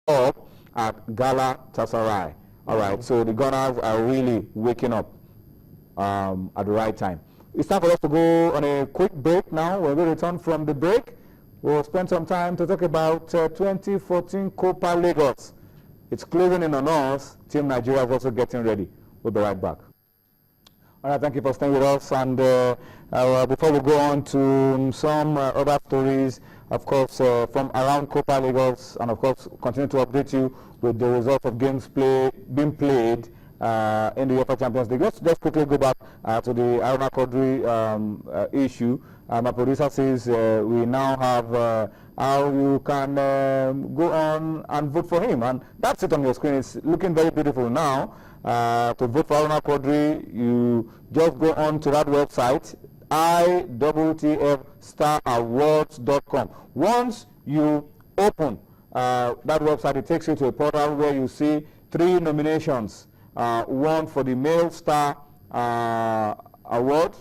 up at Galatasaray. All right, so the Gunners are really waking up at the right time. It's time for us to go on a quick break now. When we return from the break, we'll spend some time to talk about 2014 COPA Lagos. It's closing in on us. Team Nigeria is also getting ready. We'll be right back. All right, thank you for staying with us. And before we go on to some other stories, of course, from around COPA Lagos, and of course, continue to update you with the results of games being played in the UEFA Champions League. Let's just quickly go back to the Aruna Quadri issue. My producer says we now have how you can go on and vote for him, and that's it on your screen. It's looking very beautiful now. To vote for Aruna Quadri, you just go on to that website, iwtfstarawards.com. Once you open that website, it takes you to a portal where you see 3 nominations. One for the Male Star Award,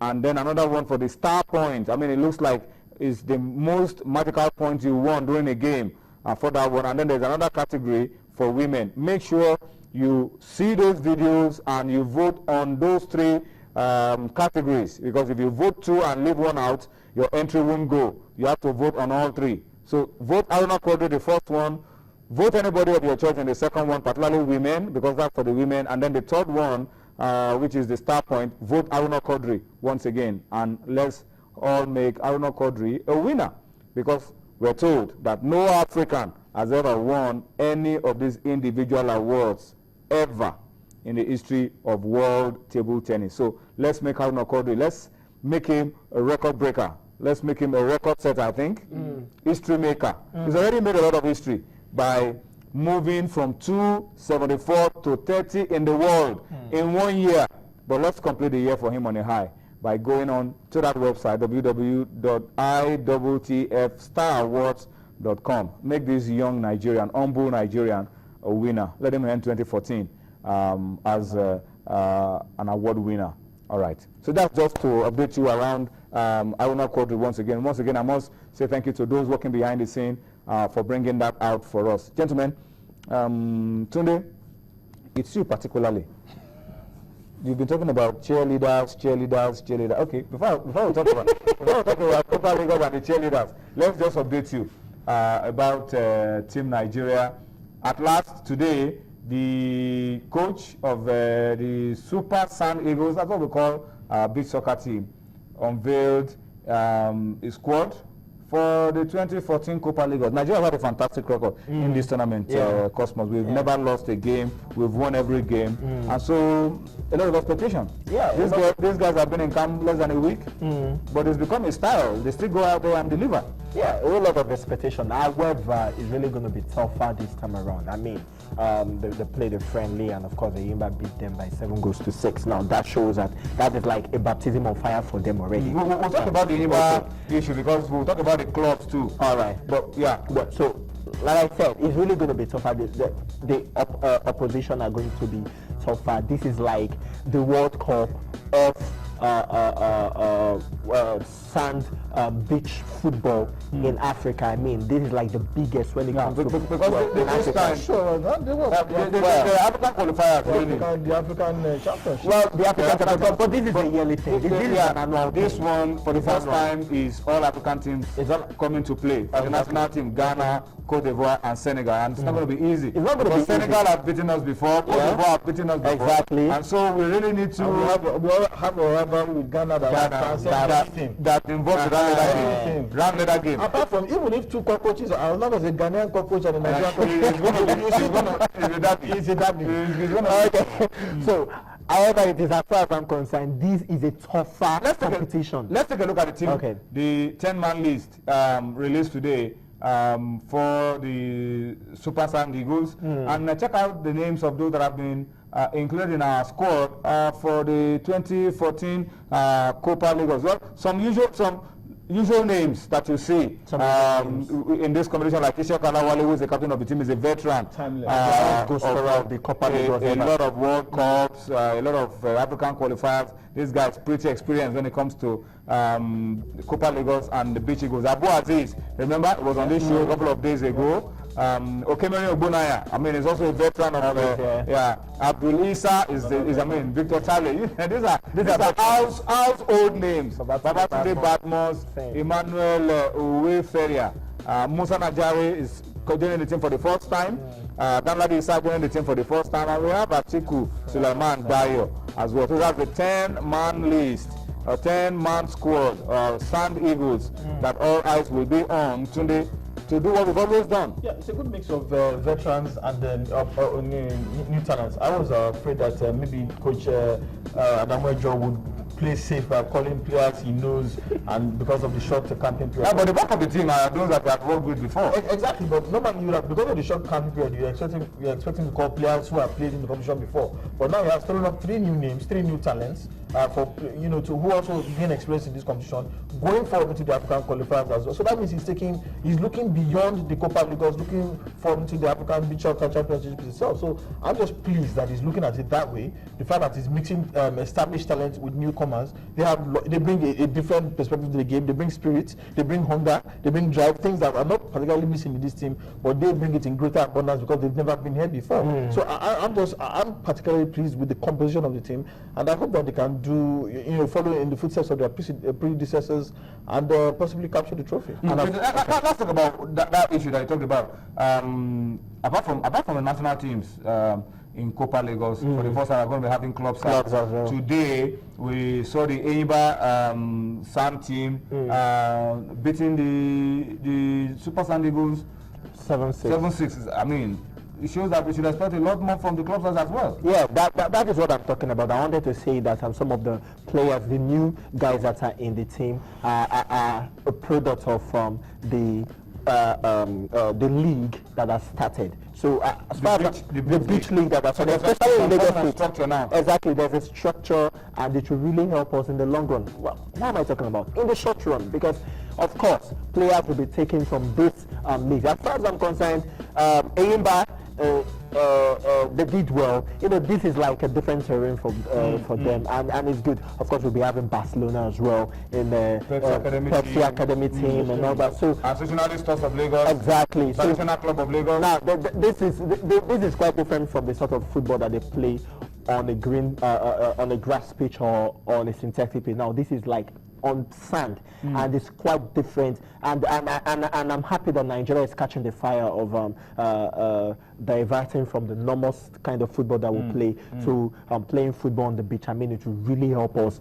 and then another one for the Star Point. I mean, it looks like it's the most magical points you won during a game for that one. And then there's another category for women. Make sure you see those videos and you vote on those 3 categories, because if you vote 2 and leave one out, your entry won't go. You have to vote on all 3. So vote Aruna Quadri, the first one. Vote anybody of your choice in the second one, particularly women, because that's for the women. And then the third one, which is the Star Point, vote Aruna Quadri once again. And let's all make Aruna Quadri a winner, because we're told that no African has ever won any of these individual awards ever in the history of world table tennis. So let's make Aruna Quadri, let's make him a record breaker. Let's make him a record setter, I think. History maker. He's already made a lot of history by moving from 274 to 30 in the world in 1 year. But let's complete the year for him on a high by going on to that website, www.iwtfstarawards.com. Make this young Nigerian, humble Nigerian, a winner. Let him end 2014 as an award winner. All right. So that's just to update you around Aruna Quadri once again. Once again, I must say thank you to those working behind the scene for bringing that out for us. Gentlemen, Tunde, it's you particularly. You've been talking about cheerleaders. Okay, before we talk about COPA Lagos and the cheerleaders, let's just update you about Team Nigeria. At last, today, the coach of the Super Sand Eagles, that's what we call beach soccer team, unveiled a squad for the 2014 COPA Lagos. Nigeria had a fantastic record in this tournament, Cosmos. We've never lost a game. We've won every game. And so, a lot of expectation. Yeah, these guys have been in camp less than a week, but it's become a style. They still go out there and deliver. Yeah, a whole lot of expectation. However, it's really going to be tougher this time around. I mean, they played a friendly, and of course, the Yimba beat them by 7-6. Now, that shows that is like a baptism of fire for them already. We'll talk about the Yimba issue, because we'll talk about the clubs too. All right. But yeah. So, like I said, it's really going to be tougher. The opposition are going to be tougher. This is like the World Cup of sand beach football in Africa. I mean, this is like the biggest when it comes to because this time, the African qualifiers, the African Championship. Well, the African Championship, but this is a yearly thing. This is an annual This thing. one, for the first time, is all African teams coming to play. The national team, Ghana, Cote d'Ivoire, and Senegal. And it's not going to be easy. It's not going to be Senegal have beaten us before, Cote d'Ivoire have beaten us before. Exactly. And so we really need to have a rival with Ghana that involves round leather game. Apart from, even if 2 cockroaches, as long as a Ghanaian cockroach and a Nigerian cockroach, So, however, it is as far as I'm concerned, this is a tougher competition. Let's take a look at the team. Okay. The 10-man list released today for the Super Sand Eagles, and check out the names of those that have been included in our squad for the 2014 COPA Lagos. Well, some usual names that you see in this competition, like Ishaq Alawale, who is the captain of the team, is a veteran. Of the COPA Lagos. A lot of World Cups, a lot of African qualifiers. This guy is pretty experienced when it comes to the COPA Lagos and the Beach Eagles. Abu Aziz, remember, was on this show a couple of days ago. Okemere Ogbonaya, I mean, is also a veteran of Abdul Isa Victor Tale. These are household names. Babatunde Badmus, Emmanuel Uwe Feria, Musa Najari is joining the team for the first time. Danladi Isa joining the team for the first time, and we have Atiku Suleiman Bayo as well. So that's the 10-man list, a 10-man squad, Sand Eagles, that all eyes will be on today to do what we've always done. Yeah, it's a good mix of veterans and then new talents. I was afraid that maybe Coach Adamojo would play safe by calling players he knows, and because of the short campaign period. Yeah, but the back of the team are those that we have worked with before. Exactly, but normally because of the short campaign period, you're expecting to call players who have played in the competition before. But now you have thrown up 3 new names, 3 new talents for to who also gain experience in this competition, going forward into the African qualifiers as well. So that means he's looking beyond the Copa Ligos, looking forward into the African Beach Soccer Championship itself. So I'm just pleased that he's looking at it that way. The fact that he's mixing established talent with newcomers. They bring a different perspective to the game. They bring spirit, they bring hunger, they bring drive, things that are not particularly missing in this team, but they bring it in greater abundance because they've never been here before. So I'm particularly pleased with the composition of the team, and I hope that they can do, follow in the footsteps of their predecessors and possibly capture the trophy. Let's talk about that issue that you talked about. Apart from the national teams in Copa Lagos, for the first time, we're going to be having clubs as well. Today, we saw the Enyimba SAM team beating the Super Sand Eagles 7-6. I mean, it shows that we should expect a lot more from the clubs as well. Yeah, that is what I'm talking about. I wanted to say that some of the players, the new guys that are in the team, are a product of the league that has started. So as far as the beach league that has started, especially in Lagos State, exactly, there's a structure, and it will really help us in the long run. Well, what am I talking about? In the short run, because of course players will be taken from this league. As far as I'm concerned, Enyimba, they did well. This is like a different terrain for them, and it's good. Of course, we'll be having Barcelona as well in the Pepsi Academy team and all that. So, Associational Stars of Lagos, exactly. Traditional Club of Lagos. Now, this is quite different from the sort of football that they play on a green, on a grass pitch or on a synthetic pitch. Now, this is like on sand, and it's quite different, and I'm happy that Nigeria is catching the fire of diverting from the normal kind of football that we play to playing football on the beach. I mean, it will really help us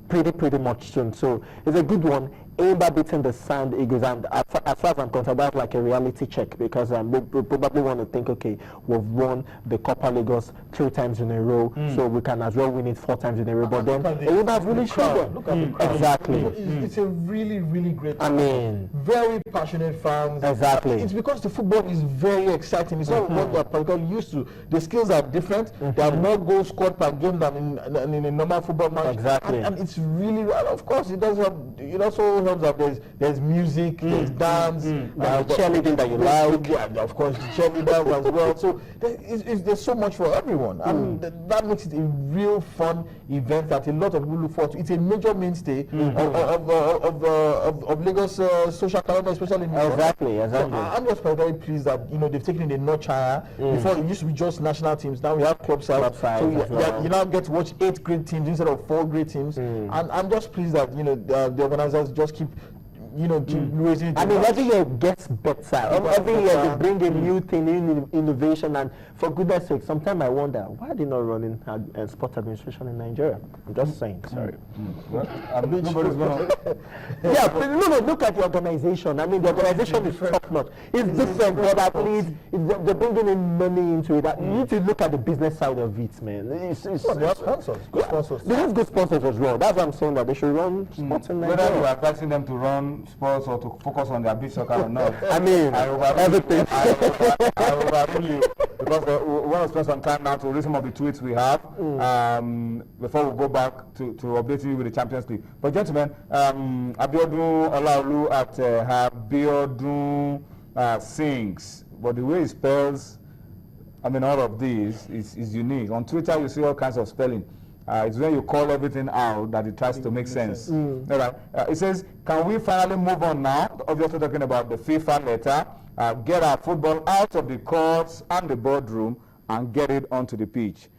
pretty much soon. So it's a good one. Enyimba beating the Sand Eagles, and as far as I'm concerned, that's like a reality check, because we probably want to think, okay, we've won the Copa Lagos 3 times in a row, so we can as well win it 4 times in a row. But then Enyimba's really strong. Look at the crowd. Exactly. It's a really great. I mean, very passionate fans. Exactly. It's because the football is very exciting. It's not what they're particularly used to. The skills are different. There are more goals scored per game than in a normal football match. Exactly. And it's really, and of course, it does have. It also helps that there's music, there's dance, cheerleading that you like. Yeah, of course, cheerleaders as well. So there's so much for everyone, and that makes it a real fun event that a lot of people look forward to. It's a major mainstay of Lagos social calendar, especially in Exactly. So I'm just very pleased that they've taken it a notch higher. Before it used to be just national teams. Now we have club side. So you now get to watch 8 great teams instead of 4 great teams. And I'm just pleased that the organizers just keep keep raising it. I mean, every year it gets better. Every year they bring a new thing, new innovation, and for goodness sake, sometimes I wonder, why are they not running sport administration in Nigeria? I'm just saying, sorry. Well, nobody's going to... Yeah, but no, look at the organization. I mean, the organization is top-notch. It's different, but at least they're bringing in money into it. You need to look at the business side of it, man. They have sponsors, good sponsors. They have good sponsors as well. That's what I'm saying, that they should run sports in Nigeria. Whether you are advising them to run sports or to focus on their beach soccer or not. I mean, everything. I overrule you, because we want to spend some time now to read some of the tweets we have before we go back to update you with the Champions League. But gentlemen, Abiodun Olaolu at Abiodun sings, but the way he spells, I mean, all of these is unique. On Twitter, you see all kinds of spelling. It's when you call everything out that it tries to make sense. All right. It says, can we finally move on now? Obviously talking about the FIFA letter. get our football out of the courts and the boardroom and get it onto the pitch.